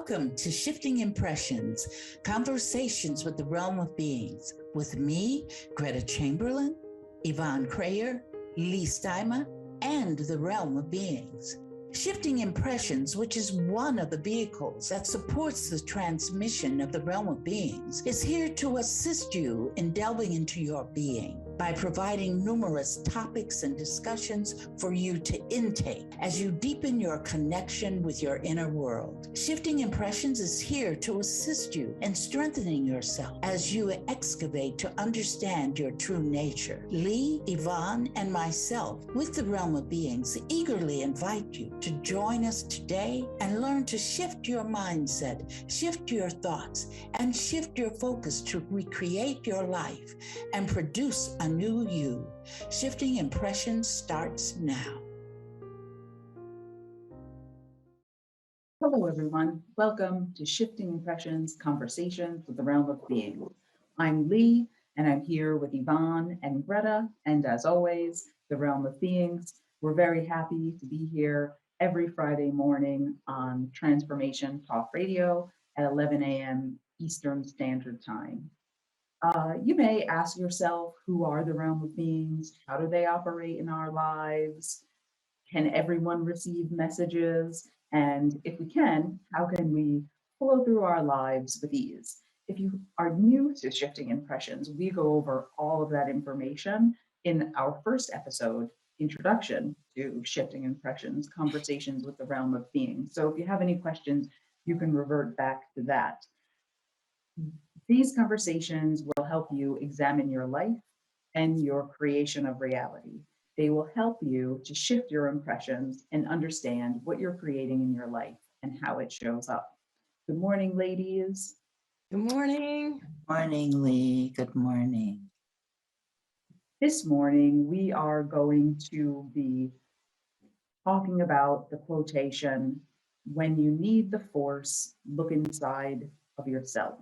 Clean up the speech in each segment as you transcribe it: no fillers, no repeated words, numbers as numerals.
Welcome to Shifting Impressions, Conversations with the Realm of Beings, with me, Gretta Chamberlain, Yvonne Kraeher, Leigh Stima, and the Realm of Beings. Shifting Impressions, which is one of the vehicles that supports the transmission of the Realm of Beings, is here to assist you in delving into your being by providing numerous topics and discussions for you to intake as you deepen your connection with your inner world. Shifting Impressions is here to assist you in strengthening yourself as you excavate to understand your true nature. Leigh, Yvonne, and myself, with the Realm of Beings, eagerly invite you to join us today and learn to shift your mindset, shift your thoughts, and shift your focus to recreate your life and produce a new you. Shifting Impressions starts now. Hello, everyone. Welcome to Shifting Impressions, Conversations with the Realm of Being. I'm Leigh, and I'm here with Yvonne and Gretta, and as always, the Realm of Beings. We're very happy to be here every Friday morning on Transformation Talk Radio at 11 a.m. Eastern Standard Time. You may ask yourself, who are the Realm of Beings? How do they operate in our lives? Can everyone receive messages? And if we can, how can we flow through our lives with ease? If you are new to Shifting Impressions, we go over all of that information in our first episode, Introduction to Shifting Impressions, Conversations with the Realm of Being. So if you have any questions, you can revert back to that. These conversations will help you examine your life and your creation of reality. They will help you to shift your impressions and understand what you're creating in your life and how it shows up. Good morning, ladies. Good morning. Morning, Leigh. Good morning. This morning, we are going to be talking about the quotation, "When you need the force, look inside of yourself.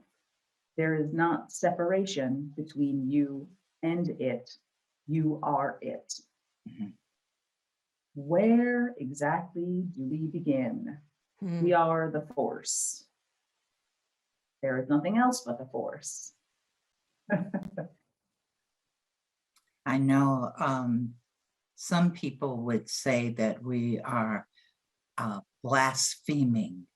There is not separation between you and it. You are it." Mhm. Where exactly do we begin? We are the force. There is nothing else but the force. I know some people would say that we are blaspheming,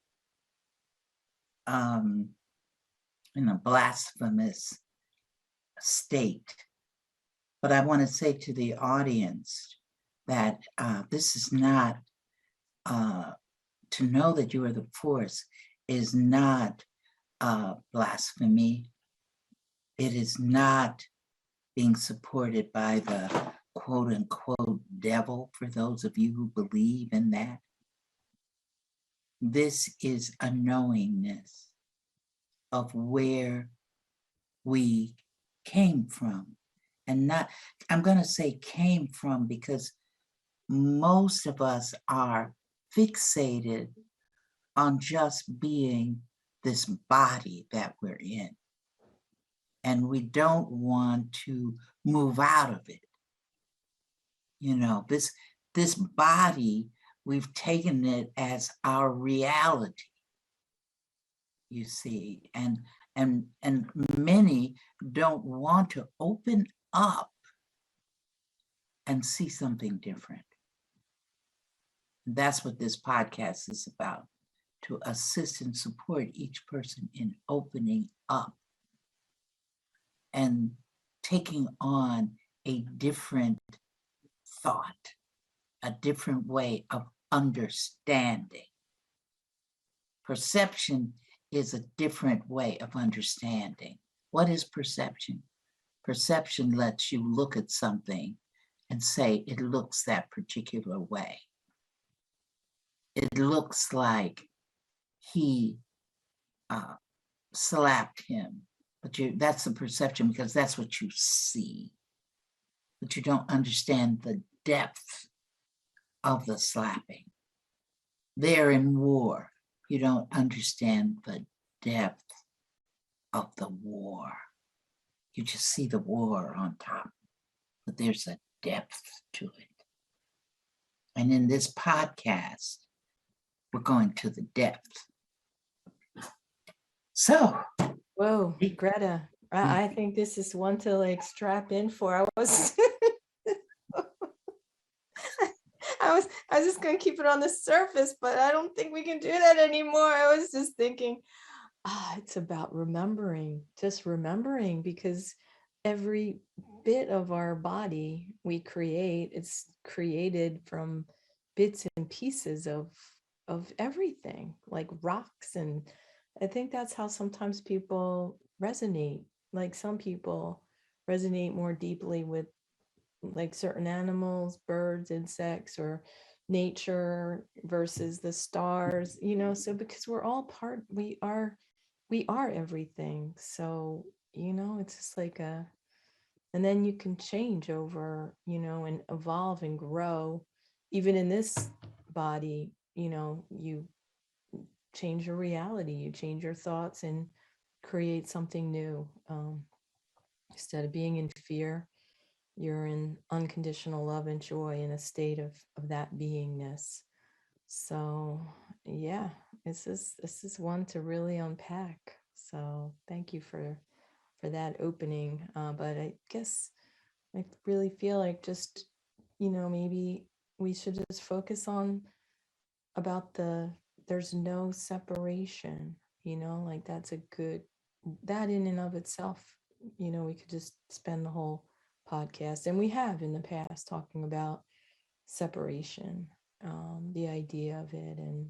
in a blasphemous state. But I want to say to the audience that this is not, to know that you are the force is not blasphemy. It is not being supported by the quote unquote devil, for those of you who believe in that. This is a knowingness of where we came from. And not, I'm going to say came from because most of us are fixated on just being this body that we're in. And we don't want to move out of it. You know, this body, we've taken it as our reality, you see, and many don't want to open up and see something different. That's what this podcast is about, to assist and support each person in opening up and taking on a different thought, a different way of understanding. Perception is a different way of understanding. What is perception? Perception lets you look at something and say it looks that particular way. It looks like he slapped him, but that's the perception because that's what you see. But you don't understand the depth of the slapping. They're in war. You don't understand the depth of the war. You just see the war on top, but there's a depth to it. And in this podcast, we're going to the depth. So, Whoa, Greta, I think this is one to like strap in for. I was just gonna keep it on the surface, but I don't think we can do that anymore. I was just thinking, it's about remembering, just remembering, because every bit of our body we create, it's created from bits and pieces of everything, like rocks. And I think that's how sometimes people resonate. Like some people resonate more deeply with like certain animals, birds, insects, or nature versus the stars, so because we're all part, we are everything. So, it's just like and then you can change over, and evolve and grow. Even in this body, you change your reality, you change your thoughts and create something new. Instead of being in fear, you're in unconditional love and joy, in a state of that beingness. So yeah, this is one to really unpack. So thank you for that opening. But I guess I really feel like just, maybe we should just focus on about there's no separation, like that's a good, that in and of itself, we could just spend the whole podcast, and we have in the past, talking about separation, the idea of it, and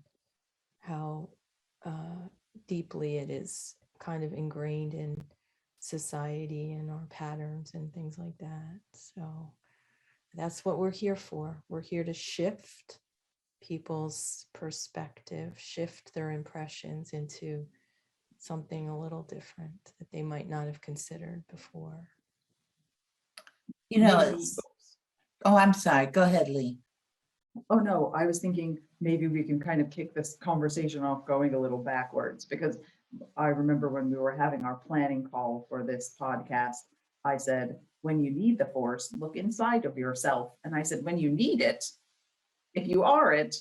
how deeply it is kind of ingrained in society and our patterns and things like that. So that's what we're here for. We're here to shift people's perspective, shift their impressions into something a little different that they might not have considered before. Oh, I'm sorry. Go ahead, Leigh. Oh, no, I was thinking maybe we can kind of kick this conversation off going a little backwards, because I remember when we were having our planning call for this podcast, I said, when you need the force, look inside of yourself. And I said, when you need it, if you are it,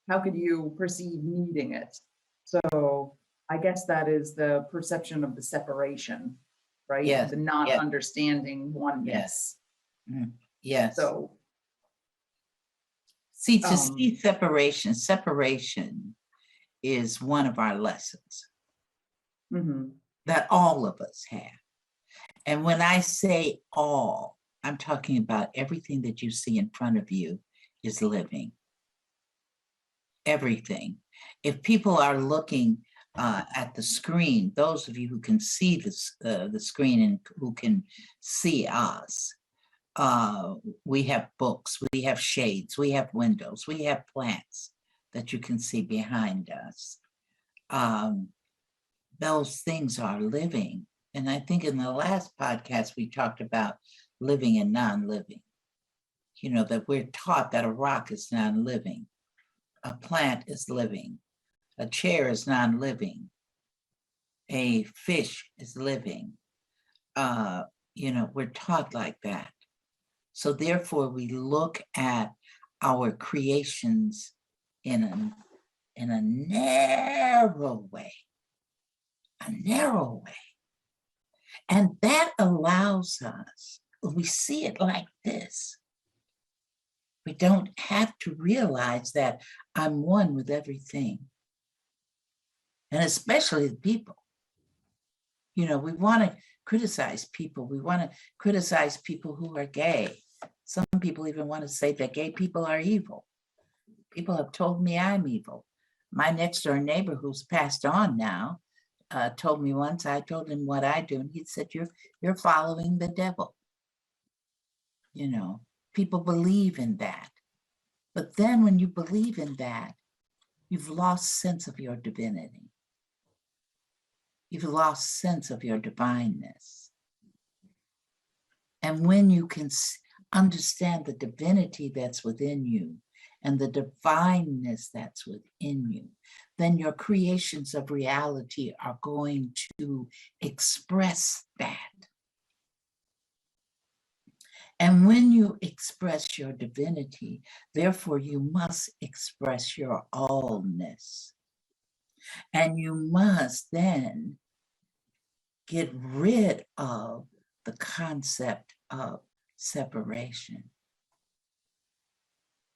how could you perceive needing it? So I guess that is the perception of the separation, right? Yes. The not understanding oneness. Yes. Yes. So see, to see separation is one of our lessons that all of us have. And when I say all, I'm talking about everything that you see in front of you is living. Everything. If people are looking at the screen, those of you who can see the screen and who can see us, we have books, we have shades, we have windows, we have plants that you can see behind us. Those things are living. And I think in the last podcast, we talked about living and non-living. That we're taught that a rock is non-living, a plant is living, a chair is non-living, a fish is living. We're taught like that. So therefore, we look at our creations in a narrow way, And that allows us, we see it like this. We don't have to realize that I'm one with everything. And especially the people. We want to criticize people. We want to criticize people who are gay. Some people even want to say that gay people are evil. People have told me I'm evil. My next door neighbor, who's passed on now, told me once, I told him what I do, and he said, you're following the devil. People believe in that. But then when you believe in that, you've lost sense of your divinity. You've lost sense of your divineness. And when you can understand the divinity that's within you and the divineness that's within you, then your creations of reality are going to express that. And when you express your divinity, therefore you must express your allness. And you must then get rid of the concept of separation.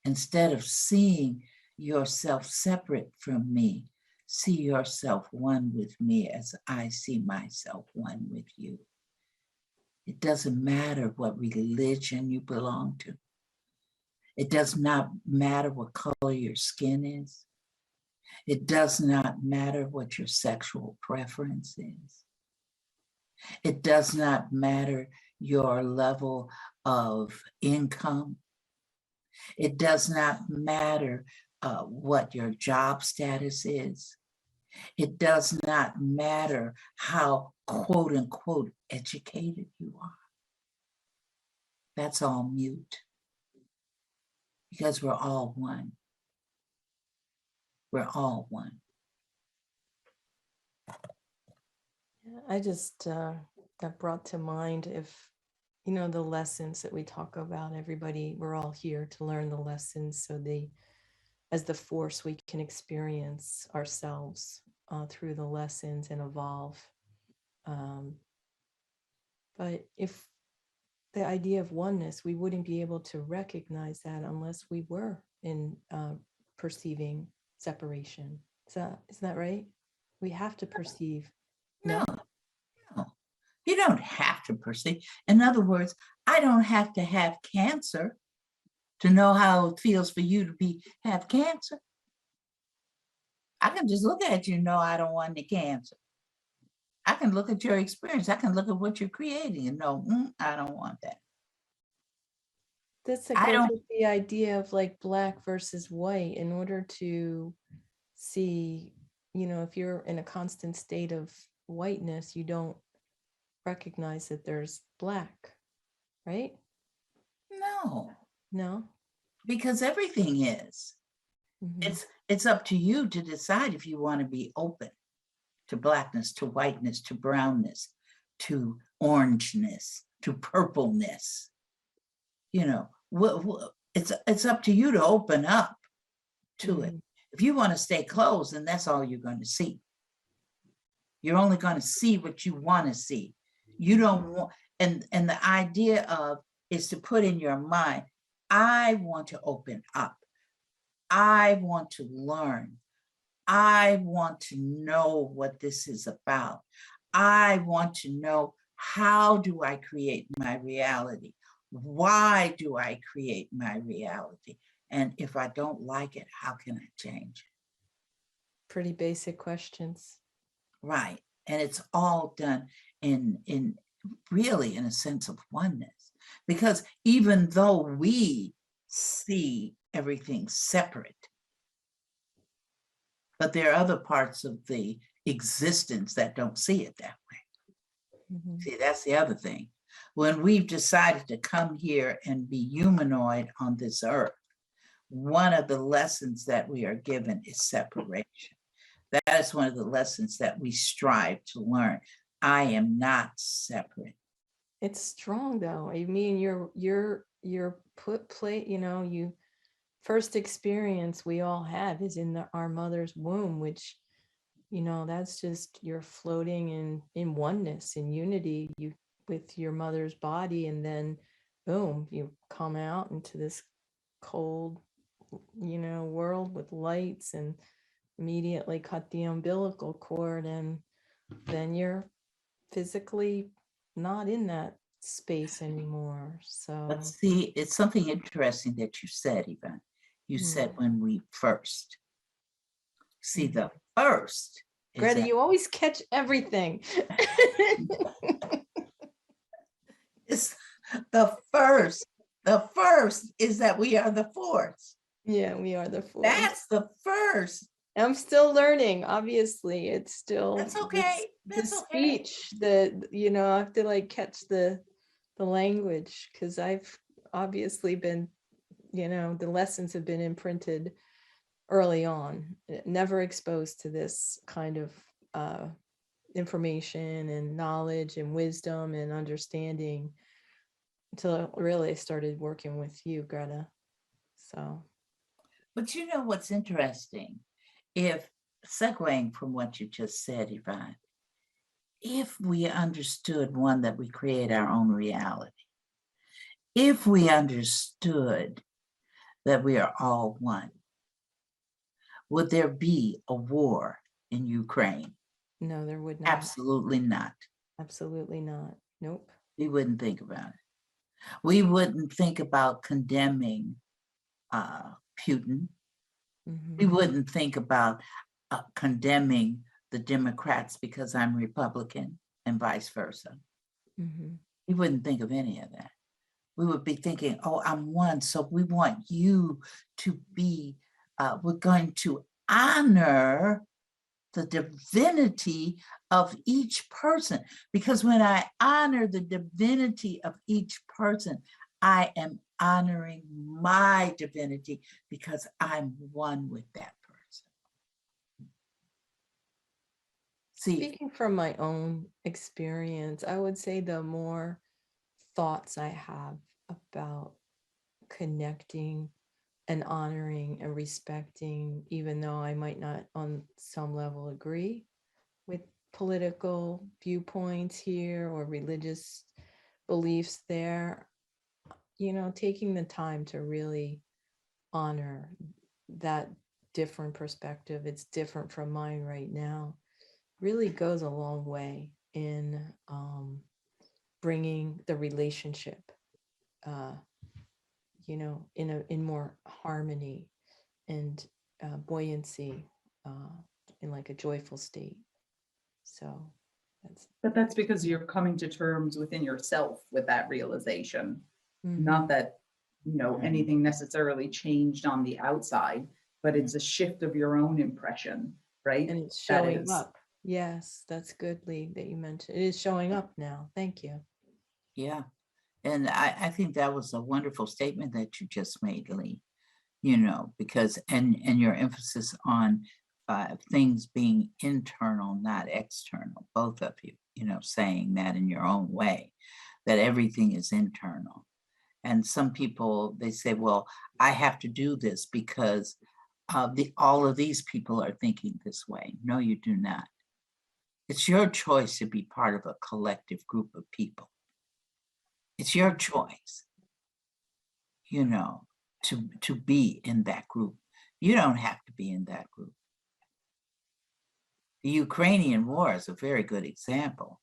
Instead of seeing yourself separate from me, see yourself one with me as I see myself one with you. It doesn't matter what religion you belong to. It does not matter what color your skin is. It does not matter what your sexual preference is. It does not matter your level of income. It does not matter what your job status is. It does not matter how quote unquote educated you are. That's all mute, because we're all one. We're all one. I just got brought to mind, if the lessons that we talk about, everybody, we're all here to learn the lessons, so as the force, we can experience ourselves through the lessons and evolve. But if the idea of oneness, we wouldn't be able to recognize that unless we were in perceiving separation. Isn't that right? We have to perceive. No. You don't have to perceive. In other words, I don't have to have cancer to know how it feels for you to have cancer. I can just look at you and know I don't want any cancer. I can look at your experience. I can look at what you're creating and know, I don't want that. That's the idea of like black versus white. In order to see, if you're in a constant state of whiteness, you don't recognize that there's black, right? No, because everything is. Mm-hmm. It's up to you to decide if you want to be open to blackness, to whiteness, to brownness, to orangeness, to purpleness. It's up to you to open up to it. If you want to stay closed, then that's all you're going to see. You're only going to see what you want to see. You don't want, and the idea of is to put in your mind, I want to open up. I want to learn. I want to know what this is about. I want to know, how do I create my reality? Why do I create my reality? And if I don't like it, how can I change it? Pretty basic questions. Right. And it's all done in really in a sense of oneness. Because even though we see everything separate, but there are other parts of the existence that don't see it that way. Mm-hmm. See, that's the other thing. When we've decided to come here and be humanoid on this earth, one of the lessons that we are given is separation. That is one of the lessons that we strive to learn. I am not separate. It's strong though. I mean, your you first experience we all have is in our mother's womb, which, that's just you're floating in oneness, in unity with your mother's body, and then boom, you come out into this cold, world with lights, and immediately cut the umbilical cord, and then you're physically not in that space anymore. So, but see, it's something interesting that you said, Yvonne. You said when we first. See, the first. Greta, you always catch everything. It's the first. The first is that we are the force. Yeah, we are the force. That's the first. I'm still learning. Obviously, it's still. That's okay. That's the speech that I have to like catch the language, because I've obviously been, the lessons have been imprinted early on. Never exposed to this kind of information and knowledge and wisdom and understanding until I really started working with you, Greta. So. But what's interesting? If segueing from what you just said, Yvonne, if we understood, one, that we create our own reality, if we understood that we are all one, would there be a war in Ukraine? No, there would not. Absolutely not. Absolutely not. Nope. We wouldn't think about it. We wouldn't think about condemning Putin. We wouldn't think about condemning the Democrats because I'm Republican and vice versa. We wouldn't think of any of that. We would be thinking, oh, I'm one, so we want you to be, we're going to honor the divinity of each person. Because when I honor the divinity of each person, I am honoring my divinity because I'm one with that person. See, speaking from my own experience, I would say the more thoughts I have about connecting and honoring and respecting, even though I might not on some level agree with political viewpoints here or religious beliefs there, taking the time to really honor that different perspective, it's different from mine right now, really goes a long way in bringing the relationship in more harmony and buoyancy, in like a joyful state. So that's because you're coming to terms within yourself with that realization. Not that anything necessarily changed on the outside, but it's a shift of your own impression, right? And it's showing up. Yes, that's good, Leigh, that you mentioned. It is showing up now. Thank you. Yeah. And I think that was a wonderful statement that you just made, Leigh, because, and your emphasis on things being internal, not external, both of you, saying that in your own way, that everything is internal. And some people, they say, well, I have to do this because all of these people are thinking this way. No, you do not. It's your choice to be part of a collective group of people. It's your choice, to be in that group. You don't have to be in that group. The Ukrainian war is a very good example.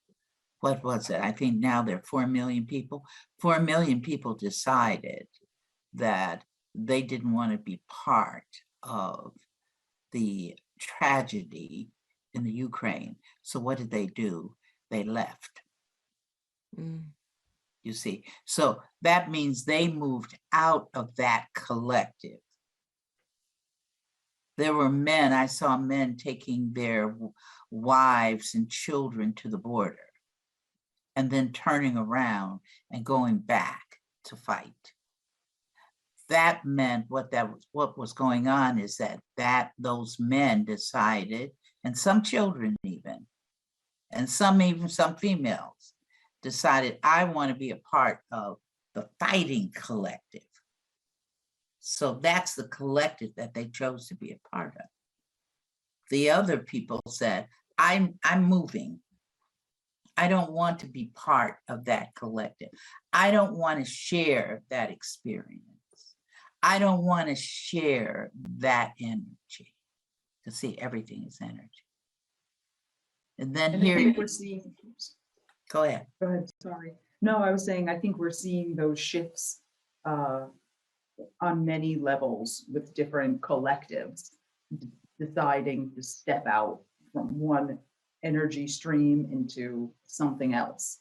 What was it? I think now there are 4 million people. 4 million people decided that they didn't want to be part of the tragedy in the Ukraine. So what did they do? They left. You see, so that means they moved out of that collective. There were men, I saw men taking their wives and children to the border and then turning around and going back to fight. That meant what was going on is that those men decided, and some children even, and some females decided, I want to be a part of the fighting collective. So that's the collective that they chose to be a part of. The other people said, I'm moving. I don't want to be part of that collective. I don't want to share that experience. I don't want to share that energy. To see, everything is energy. And then and here, I think we're seeing. Go ahead. Go ahead. Sorry. No, I was saying I think we're seeing those shifts on many levels with different collectives deciding to step out from one energy stream into something else.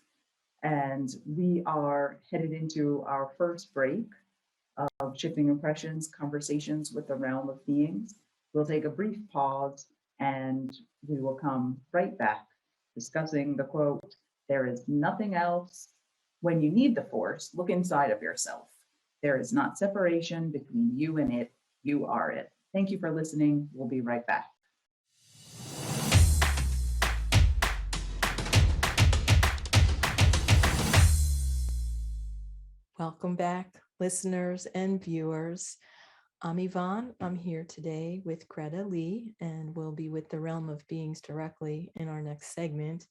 And we are headed into our first break of Shifting Impressions, Conversations with the Realm of Beings. We'll take a brief pause and we will come right back discussing the quote, "There is nothing else. When you need the force, look inside of yourself. There is not separation between you and it. You are it." Thank you for listening. We'll be right back. Welcome back, listeners and viewers. I'm Yvonne. I'm here today with Greta Lee, and we'll be with the realm of beings directly in our next segment.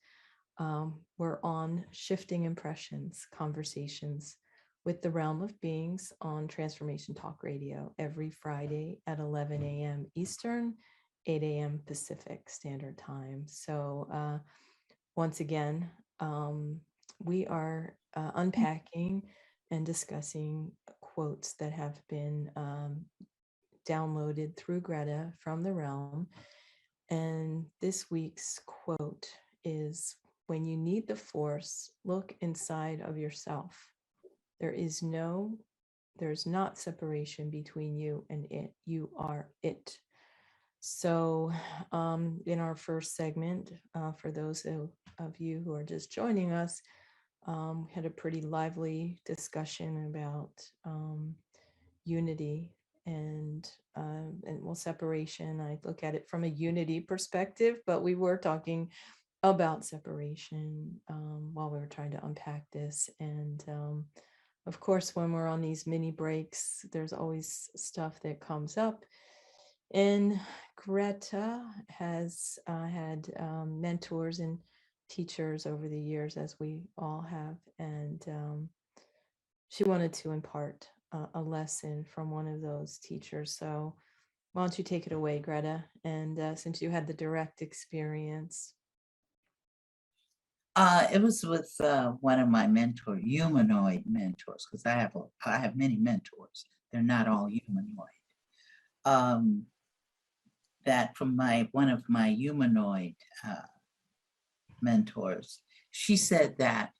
We're on shifting impressions, conversations with the realm of beings on Transformation Talk Radio every Friday at 11 a.m. Eastern, 8 a.m. Pacific Standard Time. So once again, we are unpacking and discussing quotes that have been downloaded through Greta from the realm. And this week's quote is, when you need the force, look inside of yourself. There's not separation between you and it. You are it. So in our first segment, for those of you who are just joining us, we had a pretty lively discussion about unity and separation. I look at it from a unity perspective, but we were talking about separation while we were trying to unpack this. And of course, when we're on these mini breaks, there's always stuff that comes up. And Greta has had mentors and teachers over the years, as we all have. And she wanted to impart a lesson from one of those teachers. So why don't you take it away, Greta? And since you had the direct experience. It was with one of my humanoid mentors, because I have many mentors. They're not all humanoid. That from one of my humanoid mentors, she said that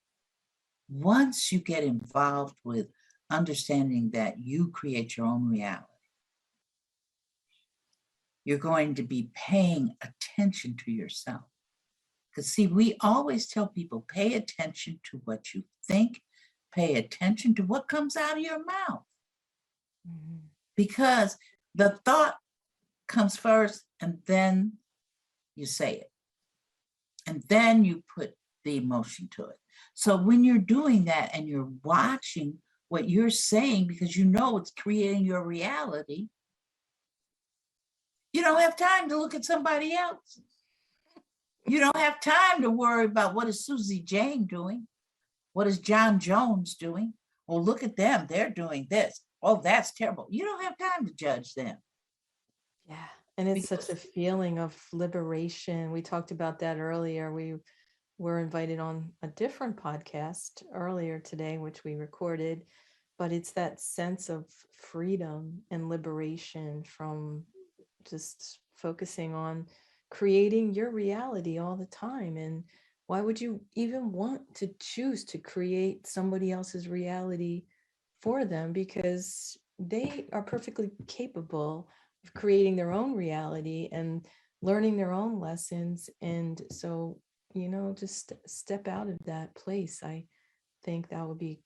once you get involved with understanding that you create your own reality, you're going to be paying attention to yourself. Because see, we always tell people, pay attention to what you think, pay attention to what comes out of your mouth. Mm-hmm. Because the thought comes first, and then you say it. And then you put the emotion to it. So when you're doing that and you're watching what you're saying, because you know it's creating your reality, you don't have time to look at somebody else. You don't have time to worry about what is Susie Jane doing? What is John Jones doing? Oh, look at them. They're doing this. Oh, that's terrible. You don't have time to judge them. Yeah. And it's such a feeling of liberation. We talked about that earlier. We were invited on a different podcast earlier today, which we recorded, but it's that sense of freedom and liberation from just focusing on creating your reality all the time. And why would you even want to choose to create somebody else's reality for them? Because they are perfectly capable of creating their own reality and learning their own lessons. And so, just step out of that place. I think that would be,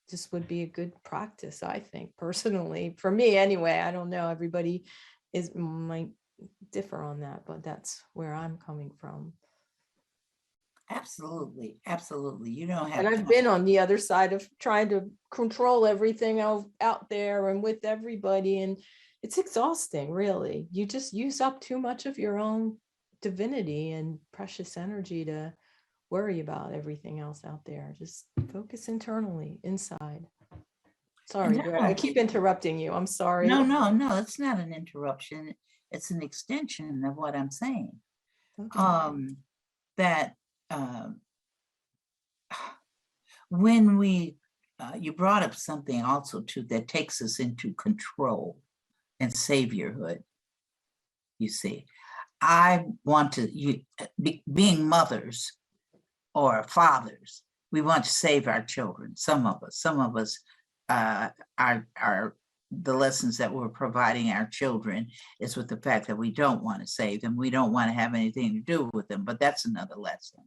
just would be a good practice, I think, personally, for me anyway. I don't know, everybody might differ on that, but that's where I'm coming from. Absolutely. You don't have. And I've been on the other side of trying to control everything out there and with everybody, and it's exhausting, really. You just use up too much of your own divinity and precious energy to worry about everything else out there. Just focus internally, inside. Sorry, Greta, I keep interrupting you. I'm sorry. No, it's not an interruption. It's an extension of what I'm saying. Okay. That when you brought up something also too that takes us into control and saviorhood. You see, I want to, being mothers or fathers, we want to save our children. Some of us are the lessons that we're providing our children is with the fact that we don't want to save them. We don't want to have anything to do with them, but that's another lesson.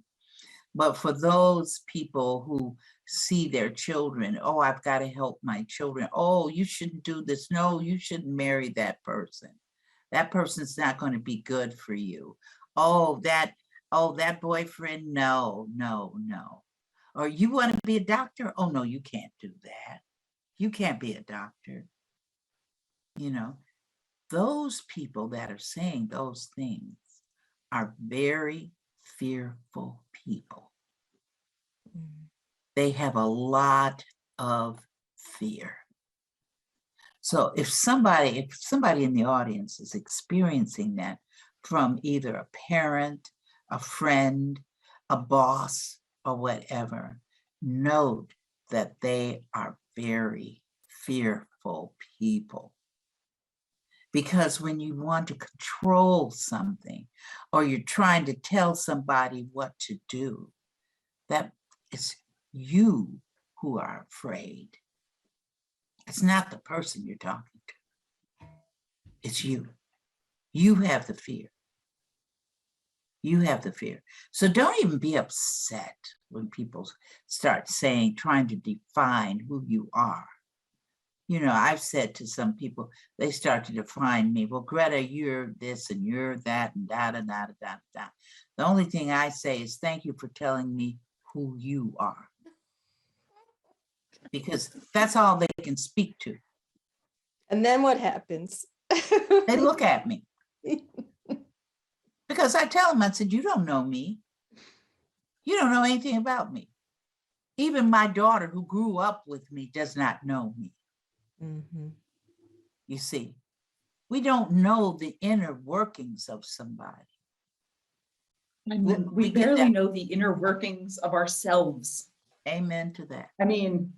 But for those people who see their children, oh, I've got to help my children. Oh, you shouldn't do this. No, you shouldn't marry that person. That person's not going to be good for you. Oh, that boyfriend. No. Or you want to be a doctor? Oh, no, you can't do that. You can't be a doctor. Those people that are saying those things are very fearful people. They have a lot of fear. So if somebody in the audience is experiencing that from either a parent, a friend, a boss, or whatever, note that they are very fearful people. Because when you want to control something, or you're trying to tell somebody what to do, that it's you who are afraid. It's not the person you're talking to. It's you. You have the fear. You have the fear. So don't even be upset when people start trying to define who you are. I've said to some people, they start to define me. Well, Greta, you're this and you're that and da da da da da. The only thing I say is thank you for telling me who you are. Because that's all they can speak to. And then what happens? They look at me. Because I tell them, I said, you don't know me. You don't know anything about me. Even my daughter who grew up with me does not know me. Mm-hmm. You see, we don't know the inner workings of somebody. I mean, we barely know the inner workings of ourselves. Amen to that. I mean,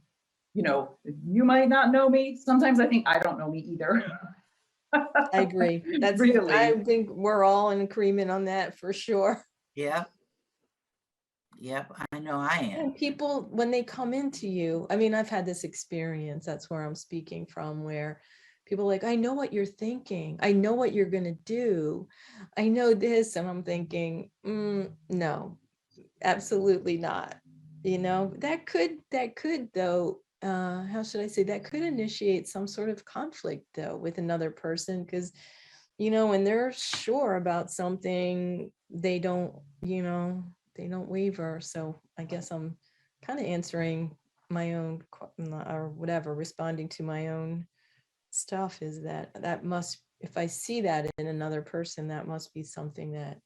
you might not know me. Sometimes I think I don't know me either. I agree. That's really. I think we're all in agreement on that for sure. Yep, I know I am. And people, when they come into you, I mean, I've had this experience, that's where I'm speaking from, where people are like, I know what you're thinking. I know what you're going to do. I know this. And I'm thinking, no, absolutely not. That could though, how should I say, that could initiate some sort of conflict though with another person, because when they're sure about something, they don't waver. So I guess I'm kind of answering my own or whatever, responding to my own stuff, is that must, if I see that in another person, that must be something that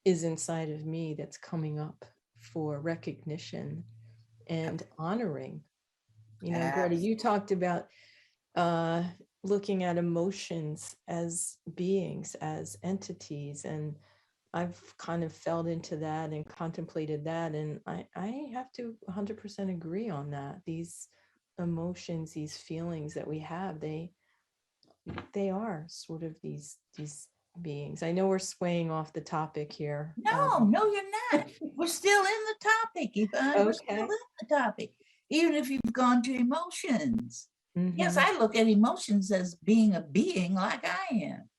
is inside of me that's coming up for recognition and honoring. Greta, you talked about looking at emotions as beings, as entities, and I've kind of felt into that and contemplated that, and I have to 100% agree on that. These emotions, these feelings that we have, they are sort of these beings. I know we're swaying off the topic here. No, you're not. We're still in the topic, Yvonne. Okay. We're still in the topic, even if you've gone to emotions. Mm-hmm. Yes, I look at emotions as being a being like I am.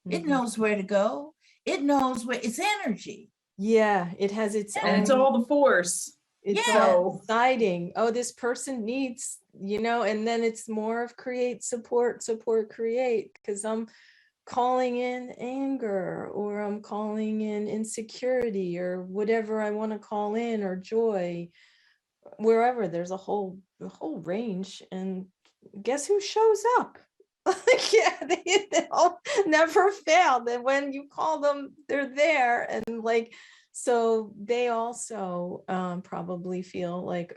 It Mm-hmm. knows where to go. It knows where it's energy. Yeah, it has its own. And it's all the force. It's deciding, this person needs, and then it's more of create, support, create, because I'm calling in anger, or I'm calling in insecurity, or whatever I want to call in, or joy, wherever. There's a whole range, and guess who shows up? Yeah, they all never fail. That when you call them, they're there, and so they also probably feel like,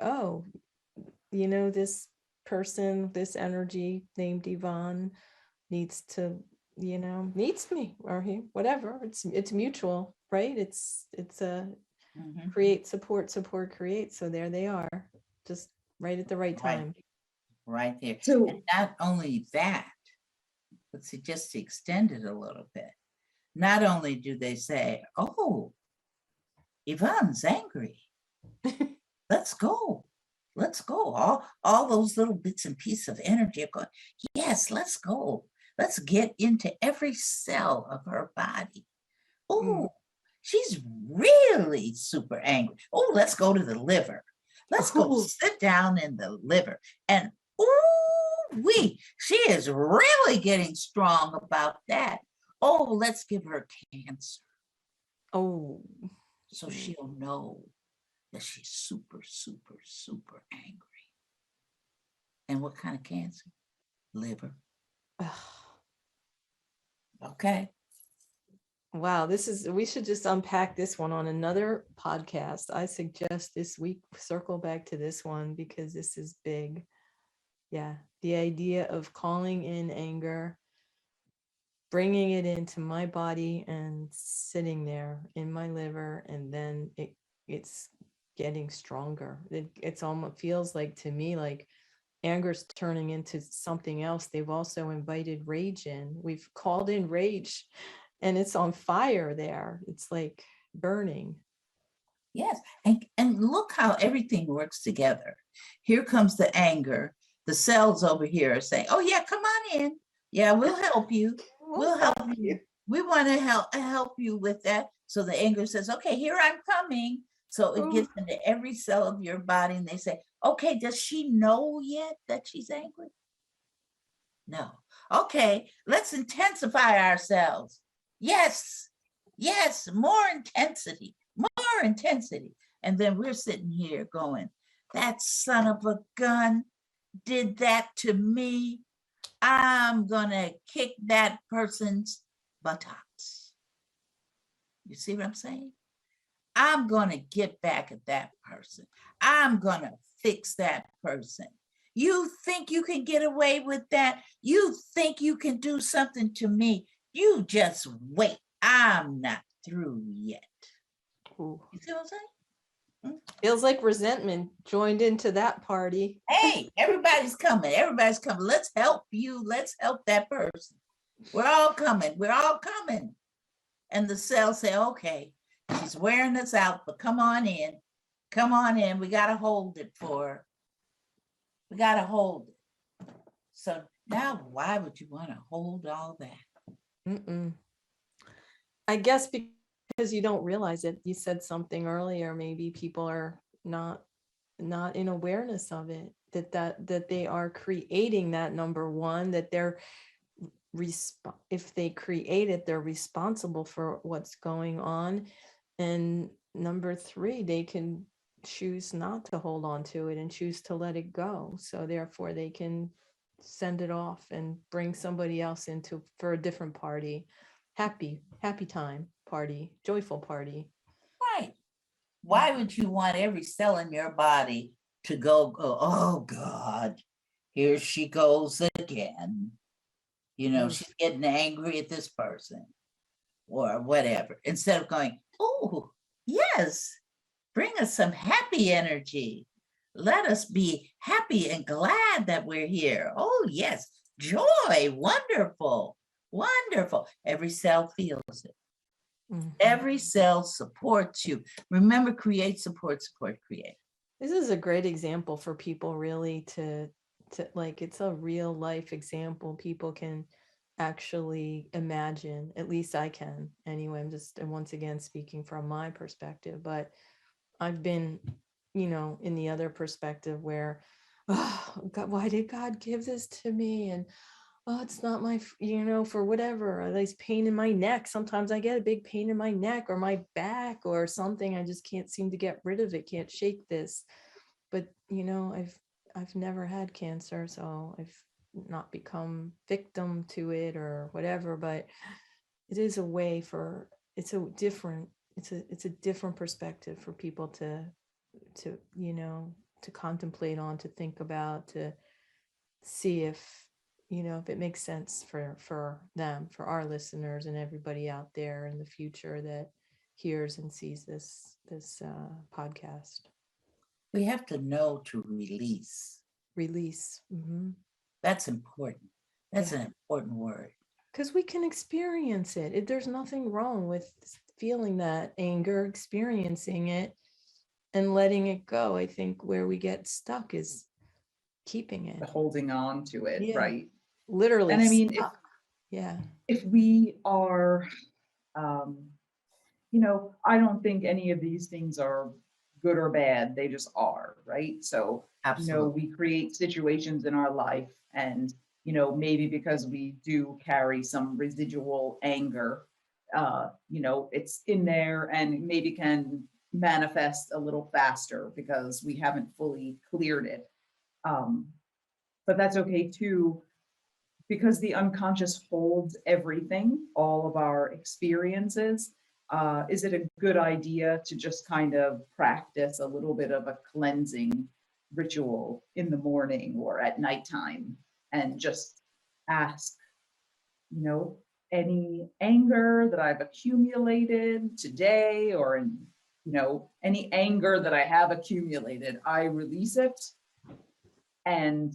this person, this energy named Yvonne needs to, needs me, or whatever. It's mutual, right? It's a create, support, create. So there they are, just right at the right time. Right there. So, and not only that, but just to extend it a little bit, not only do they say, oh, Yvonne's angry. Let's go. All those little bits and pieces of energy are going, yes, let's go. Let's get into every cell of her body. Oh, she's really super angry. Oh, let's go to the liver. Let's go sit down in the liver. And she is really getting strong about that. Oh, let's give her cancer. Oh. So she'll know that she's super, super, super angry. And what kind of cancer? Liver. Ugh. Okay. Wow, we should just unpack this one on another podcast. I suggest this week circle back to this one because this is big. Yeah, the idea of calling in anger, bringing it into my body and sitting there in my liver, and then it's getting stronger. It's almost feels like to me like anger's turning into something else. They've also invited rage in. We've called in rage and it's on fire there. It's like burning. Yes. And look how everything works together. Here comes the anger. The cells over here are saying, oh yeah, come on in. Yeah, we'll help you. We'll help you. We want to help you with that. So the anger says, okay, here I'm coming. So it gets into every cell of your body and they say, okay, does she know yet that she's angry? No. Okay, let's intensify ourselves. Yes, more intensity. And then we're sitting here going, that son of a gun did that to me. I'm gonna kick that person's buttocks. You see what I'm saying? I'm gonna get back at that person. I'm gonna fix that person. You think you can get away with that? You think you can do something to me? You just wait. I'm not through yet. Ooh. You see what I'm saying? Feels like resentment joined into that party. Hey, everybody's coming. Let's help you. Let's help that person. We're all coming. And the cells say, okay, she's wearing us out, but come on in. We got to hold it for her. We got to hold it. So now why would you want to hold all that? I guess because you don't realize it. You said something earlier, maybe people are not in awareness of it, that they are creating that. Number one, that they're if they create it, they're responsible for what's going on. And number three, they can choose not to hold on to it and choose to let it go. So therefore they can send it off and bring somebody else into for a different party. Happy time party, joyful party. Right. Why would you want every cell in your body to go, oh God, here she goes again. You know, she's getting angry at this person or whatever. Instead of going, oh, yes, bring us some happy energy. Let us be happy and glad that we're here. Oh, yes, joy, wonderful. Every cell feels it. Every cell supports you. Remember, create, support, create. This is a great example for people really to like, it's a real life example people can actually imagine. At least I can anyway. I'm just, and once again, speaking from my perspective, but I've been, in the other perspective where, oh God, why did God give this to me? And oh, it's not my, for whatever, there's pain in my neck. Sometimes I get a big pain in my neck or my back or something. I just can't seem to get rid of it. Can't shake this. But, I've never had cancer, so I've not become victim to it or whatever, but it is a way for, it's a different perspective for people to contemplate on, to think about, to see if it makes sense for them, for our listeners and everybody out there in the future that hears and sees this podcast. We have to know to release. Mm-hmm. That's important. That's an important word. Because we can experience it. There's nothing wrong with feeling that anger, experiencing it and letting it go. I think where we get stuck is keeping it. Holding on to it, right? Literally. And I mean, if we are, I don't think any of these things are good or bad. They just are, right? So, we create situations in our life and, maybe because we do carry some residual anger, it's in there and maybe can manifest a little faster because we haven't fully cleared it. but that's okay too, because the unconscious holds everything, all of our experiences. Is it a good idea to just kind of practice a little bit of a cleansing ritual in the morning or at nighttime and just ask, any anger that I've accumulated today or any anger that I have accumulated, I release it and,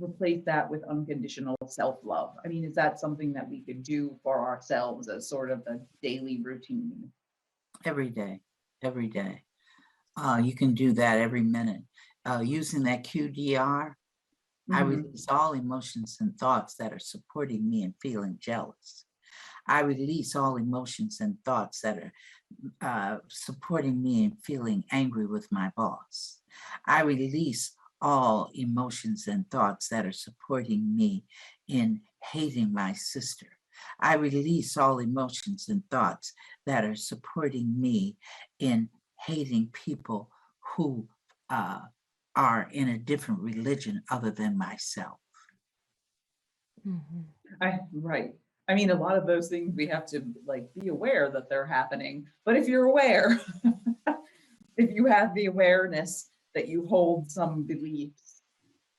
replace that with unconditional self-love. I mean, is that something that we could do for ourselves as sort of a daily routine? Every day. You can do that every minute. Using that QDR, I release all emotions and thoughts that are supporting me in feeling jealous. I release all emotions and thoughts that are supporting me in feeling angry with my boss. I release all emotions and thoughts that are supporting me in hating my sister. I release all emotions and thoughts that are supporting me in hating people who are in a different religion other than myself. Right. I mean, a lot of those things we have to be aware that they're happening. But if you're aware, if you have the awareness that you hold some beliefs,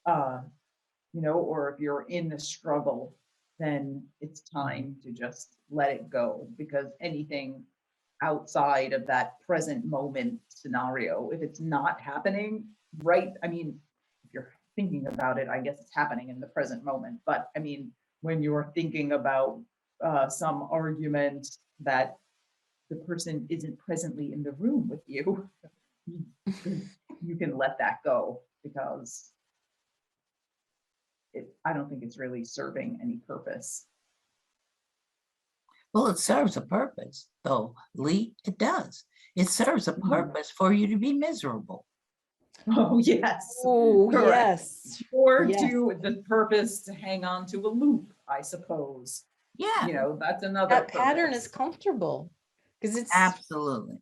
or if you're in a struggle, then it's time to just let it go, because anything outside of that present moment scenario, if it's not happening, right? I mean, if you're thinking about it, I guess it's happening in the present moment. But I mean, when you're thinking about some argument that the person isn't presently in the room with you, you can let that go, because I don't think it's really serving any purpose. Well, it serves a purpose, though, Leigh, it does. It serves a purpose for you to be miserable. Oh, yes. Oh, Correct. yes. Or Yes. to the purpose to hang on to a loop, I suppose. Yeah. That's another That pattern purpose. is comfortable because Absolutely.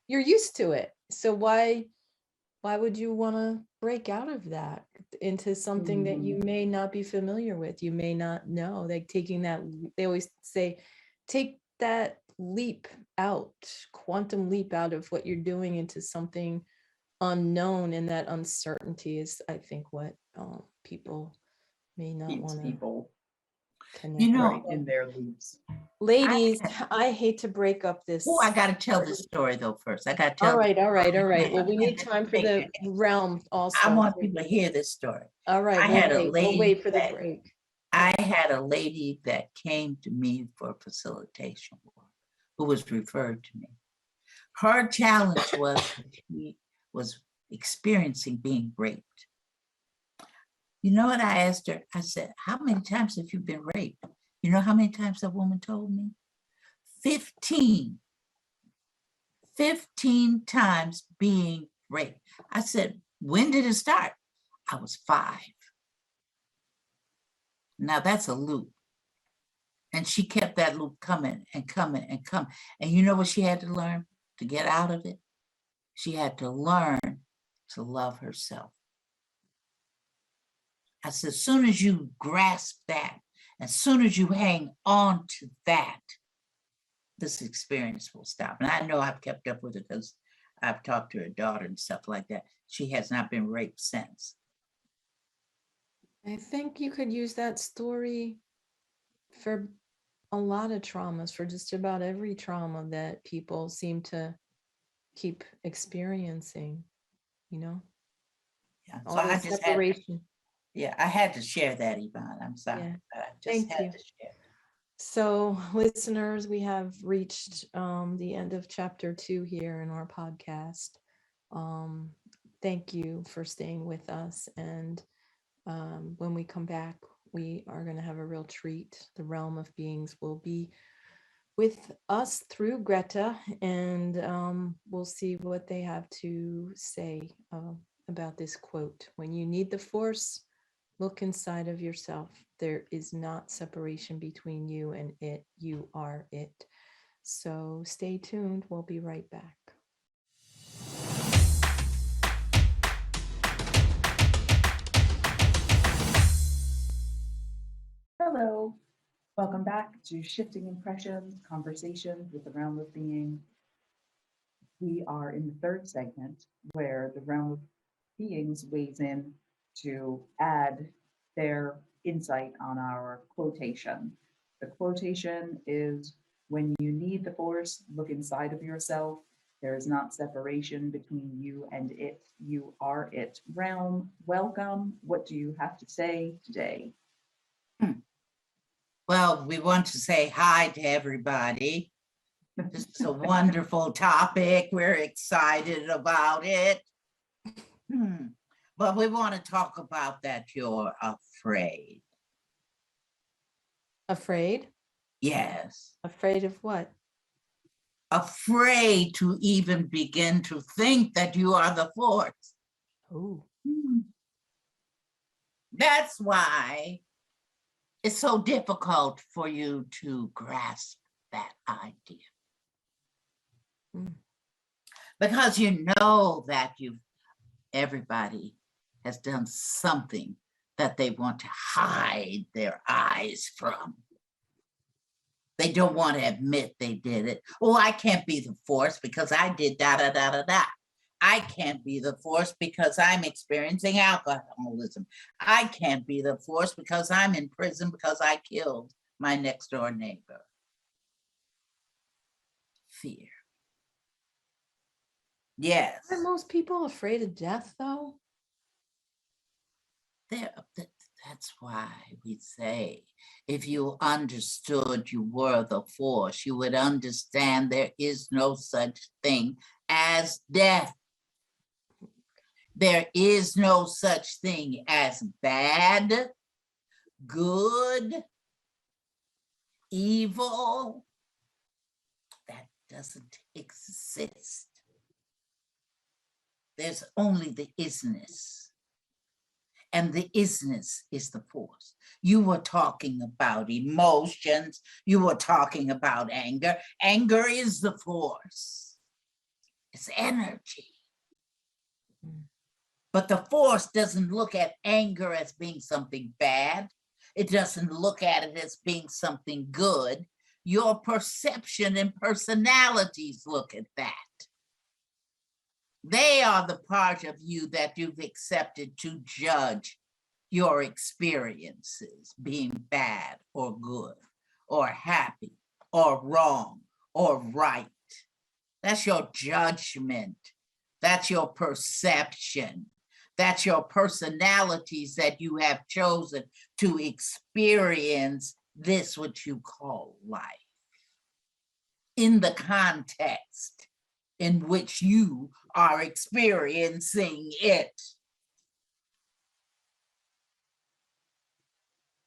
you're used to it. So why would you want to break out of that into something that you may not be familiar with? You may not know. Like taking that, they always say, take that leap out, quantum leap out of what you're doing into something unknown, and that uncertainty is, I think, what people may not Keeps want to people connect right with. in their loops. Ladies, I hate to break up this. Oh, I got to tell this story though first. I got to tell. All right. Well, we need time for the realm also. I want people to hear this story. All right. We'll wait for the break. I had a lady that came to me for facilitation who was referred to me. Her challenge was she was experiencing being raped. You know what I asked her? I said, how many times have you been raped? You know how many times that woman told me? 15. 15 times being raped. I said, when did it start? I was 5. Now that's a loop. And she kept that loop coming and coming and coming. And you know what she had to learn to get out of it? She had to learn to love herself. I said, as soon as you grasp that, as soon as you hang on to that, this experience will stop. And I know I've kept up with it because I've talked to her daughter and stuff like that. She has not been raped since. I think you could use that story for a lot of traumas, for just about every trauma that people seem to keep experiencing, Yeah. So all I this just separation. I had to share that, Yvonne. I'm sorry. Yeah. I just Thank had you. to share. So, listeners, we have reached the end of chapter 2 here in our podcast. Thank you for staying with us. And when we come back, we are going to have a real treat. The realm of beings will be with us through Gretta, and we'll see what they have to say about this quote. When you need the force, look inside of yourself. There is not separation between you and it. You are it. So stay tuned. We'll be right back. Hello, welcome back to Shifting Impressions, Conversations with the Realm of Being. We are in the third segment where the Realm of Beings weighs in to add their insight on our quotation. The quotation is, when you need the force, look inside of yourself. There is not separation between you and it. You are it. Realm, welcome. What do you have to say today? Well, we want to say hi to everybody. This is a wonderful topic. We're excited about it. But we want to talk about that you're afraid. Afraid? Yes. Afraid of what? Afraid to even begin to think that you are the force. Oh. That's why it's so difficult for you to grasp that idea. Because you know that everybody has done something that they want to hide their eyes from. They don't want to admit they did it. Oh, I can't be the force because I did da da da da da. I can't be the force because I'm experiencing alcoholism. I can't be the force because I'm in prison because I killed my next door neighbor. Fear. Yes. Are most people afraid of death, though? That's why we say, if you understood you were the force, you would understand there is no such thing as death. There is no such thing as bad, good, evil. That doesn't exist. There's only the isness. And the isness is the force. You were talking about emotions. You were talking about anger. Anger is the force. It's energy. But the force doesn't look at anger as being something bad. It doesn't look at it as being something good. Your perception and personalities look at that. They are the part of you that you've accepted to judge your experiences being bad or good or happy or wrong or right. That's your judgment. That's your perception. That's your personalities that you have chosen to experience this, what you call life, in the context in which you are experiencing it.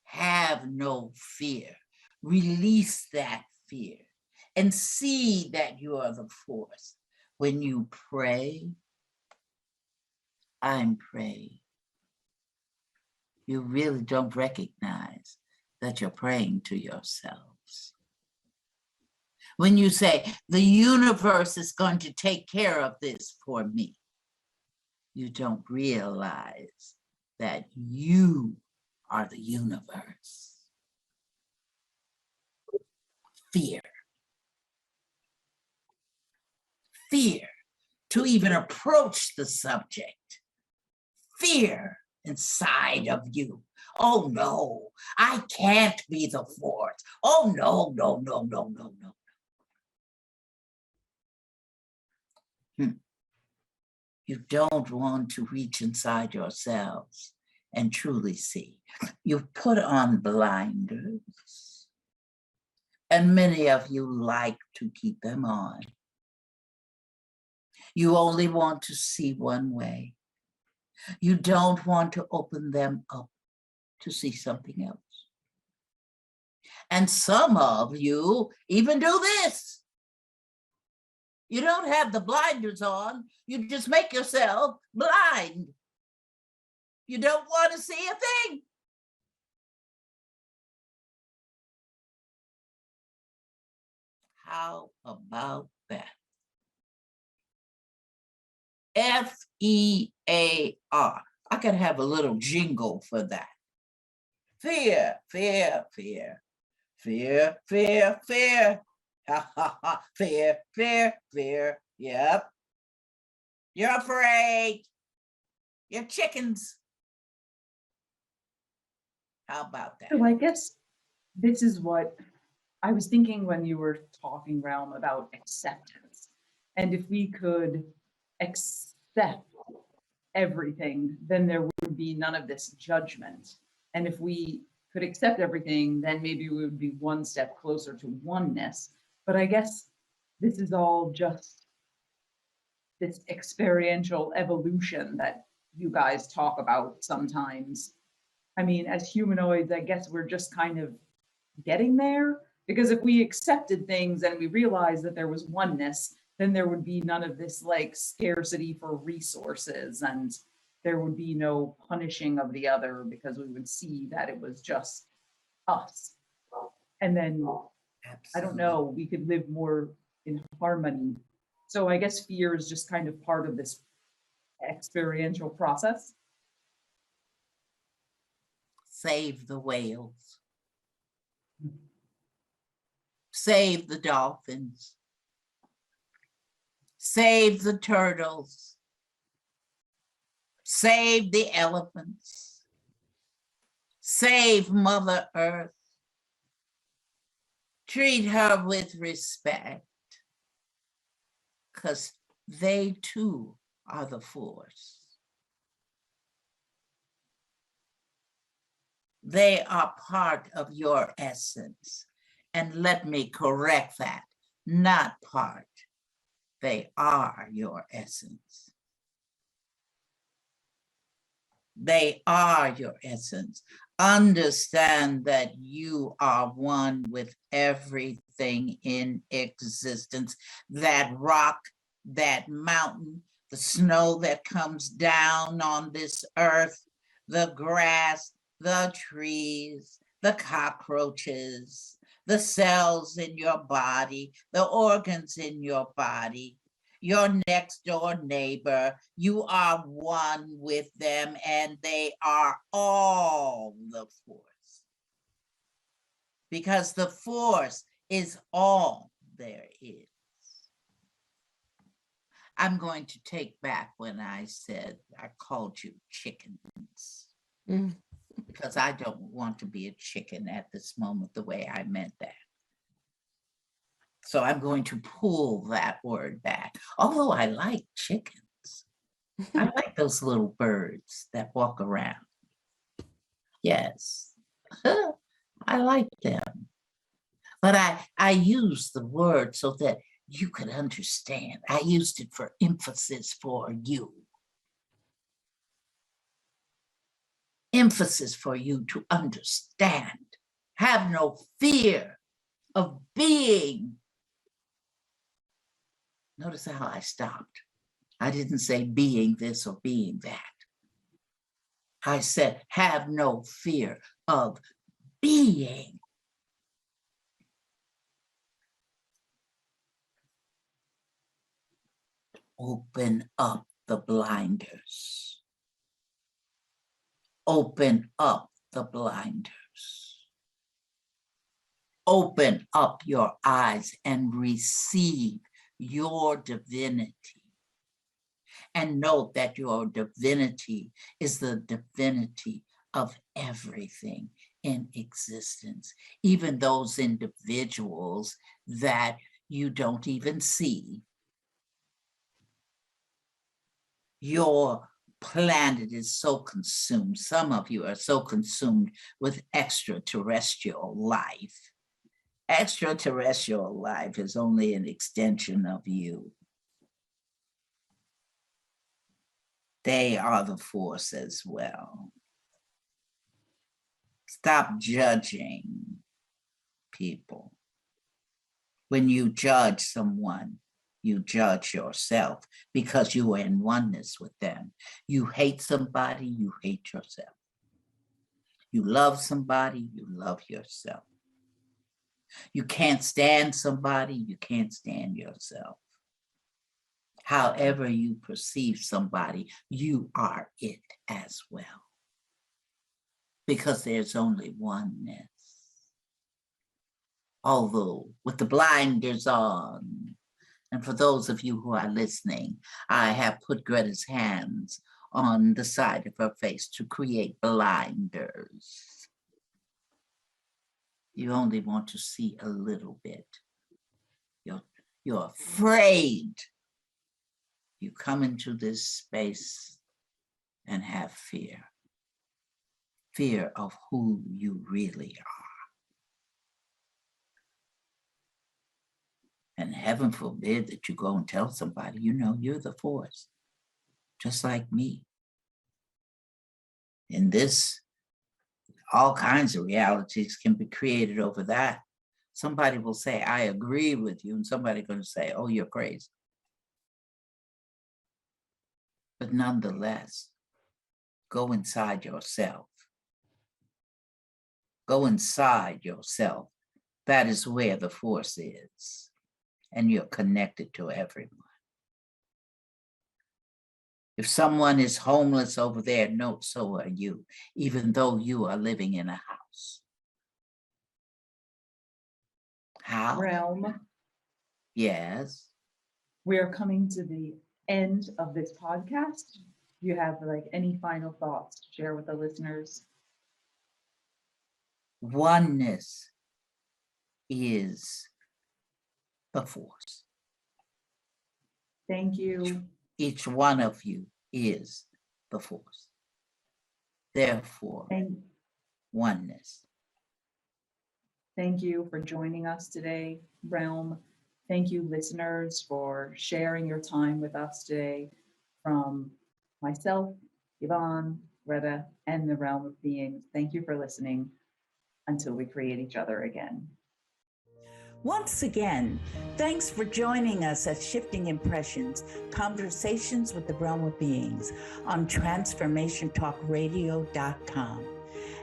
Have no fear. Release that fear and see that you are the force. When you pray, I'm praying. You really don't recognize that you're praying to yourselves. When you say, the universe is going to take care of this for me, you don't realize that you are the universe. Fear. Fear to even approach the subject. Fear inside of you. Oh no, I can't be the force. Oh no, no, no, no, no, no. You don't want to reach inside yourselves and truly see. You put on blinders, and many of you like to keep them on. You only want to see one way. You don't want to open them up to see something else. And some of you even do this. You don't have the blinders on, you just make yourself blind. You don't want to see a thing. How about that? F-E-A-R. I could have a little jingle for that. Fear, fear, fear, fear, fear, fear. Ha ha ha, fear, fear, fear. Yep. You're afraid. You're chickens. How about that? So I guess this is what I was thinking when you were talking, Realm, about acceptance. And if we could accept everything, then there would be none of this judgment. And if we could accept everything, then maybe we would be one step closer to oneness. But I guess this is all just this experiential evolution that you guys talk about sometimes. I mean, as humanoids, I guess we're just kind of getting there, because if we accepted things and we realized that there was oneness, then there would be none of this like scarcity for resources, and there would be no punishing of the other, because we would see that it was just us. And then I don't know, we could live more in harmony. So I guess fear is just kind of part of this experiential process. Save the whales. Save the dolphins. Save the turtles. Save the elephants. Save Mother Earth. Treat her with respect, because they too are the force. They are part of your essence. And let me correct that, not part. They are your essence. They are your essence. Understand that you are one with everything in existence. That rock, that mountain, the snow that comes down on this earth, the grass, the trees, the cockroaches, the cells in your body, the organs in your body, your next door neighbor, you are one with them, and they are all the force. Because the force is all there is. I'm going to take back when I said I called you chickens. Because I don't want to be a chicken at this moment the way I meant that. So I'm going to pull that word back. Although I like chickens. I like those little birds that walk around. Yes, I like them. But I use the word so that you could understand. I used it for emphasis for you. Emphasis for you to understand. Have no fear of being. Notice how I stopped. I didn't say being this or being that. I said, have no fear of being. Open up the blinders. Open up the blinders. Open up your eyes and receive your divinity. And note that your divinity is the divinity of everything in existence, even those individuals that you don't even see. Your planet is so consumed, some of you are so consumed with extraterrestrial life. Extraterrestrial life is only an extension of you. They are the force as well. Stop judging people. When you judge someone, you judge yourself because you are in oneness with them. You hate somebody, you hate yourself. You love somebody, you love yourself. You can't stand somebody, you can't stand yourself. However you perceive somebody, you are it as well. because there's only oneness. Although with the blinders on, and for those of you who are listening, I have put Gretta's hands on the side of her face to create blinders. You only want to see a little bit. You're afraid. You come into this space and have fear. Fear of who you really are. And heaven forbid that you go and tell somebody, you know, you're the force, just like me. In this, all kinds of realities can be created over that. Somebody will say, I agree with you, and somebody's going to say, oh, you're crazy. But nonetheless, go inside yourself. Go inside yourself. That is where the force is. And you're connected to everyone. If someone is homeless over there, no, so are you, even though you are living in a house. How? Realm, Yes. we are coming to the end of this podcast. Do you have like any final thoughts to share with the listeners? Oneness is the force. Thank you. Each one of you is the force. Therefore, oneness. Thank you for joining us today, Realm. Thank you, listeners, for sharing your time with us today. From myself, Yvonne, Gretta, and the Realm of Beings, thank you for listening until we create each other again. Once again, thanks for joining us at Shifting Impressions, Conversations with the Realm of Beings on TransformationTalkRadio.com.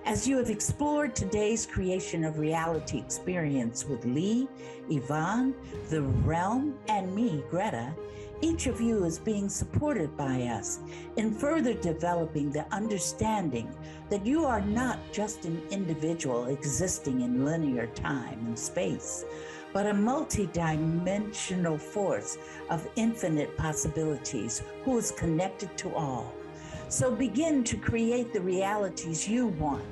As you have explored today's creation of reality experience with Leigh, Yvonne, the Realm, and me, Gretta, each of you is being supported by us in further developing the understanding that you are not just an individual existing in linear time and space, but a multidimensional force of infinite possibilities who is connected to all. So begin to create the realities you want.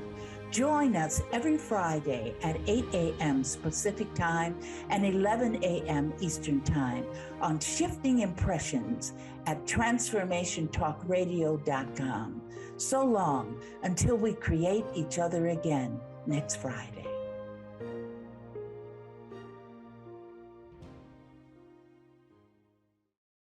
Join us every Friday at 8 a.m. Pacific Time and 11 a.m. Eastern Time on Shifting Impressions at TransformationTalkRadio.com. So long until we create each other again next Friday.